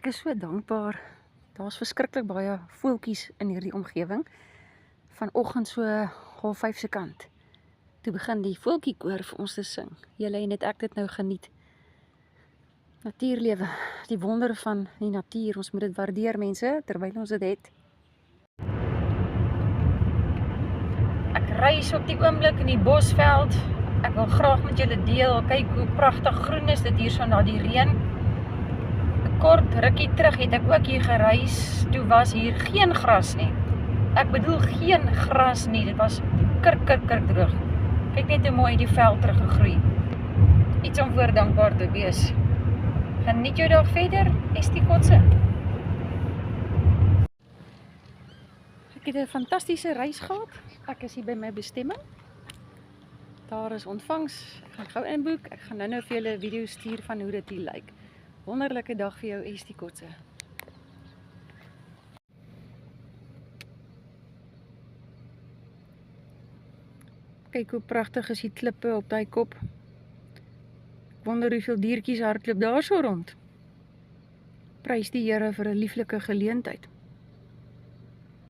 Ek is so dankbaar. Daar's verskriklik baie voeltjies in hierdie omgewing. Vanoggend so 4:30 se kant. Toe begin die voeltjiekoor vir ons te sing. Julle en ek dit nou geniet. Natuurlewe, die wonder van die natuur. Ons moet dit waardeer, mense, terwyl ons dit het. Ek reis op die oomblik in die bosveld. Ek wil graag met julle deel. Kyk hoe pragtig groen is dit hier so na die reën. Kort rukkie terug het ek ook hier gereis. Toe was hier geen gras nie. Ek bedoel geen gras nie. Dit was kirk droog. Kyk net hoe mooi die veld teruggegroei. Iets om voor dankbaar te wees. Geniet jou dag verder, Estie Kotse. Ek het 'n fantastiese reis gehad. Ek is hier by my bestemming. Daar is ontvangs. Ek gaan gou inboek. Ek gaan nou vir julle 'n video stuur van hoe dit hier lyk. Wonderlike dag vir jou, Estie Kotse. Kyk hoe pragtig is die klippe op daai kop. Ek wonder hoeveel diertjies hardloop daar so rond. Prys die Here vir 'n lieflike geleentheid.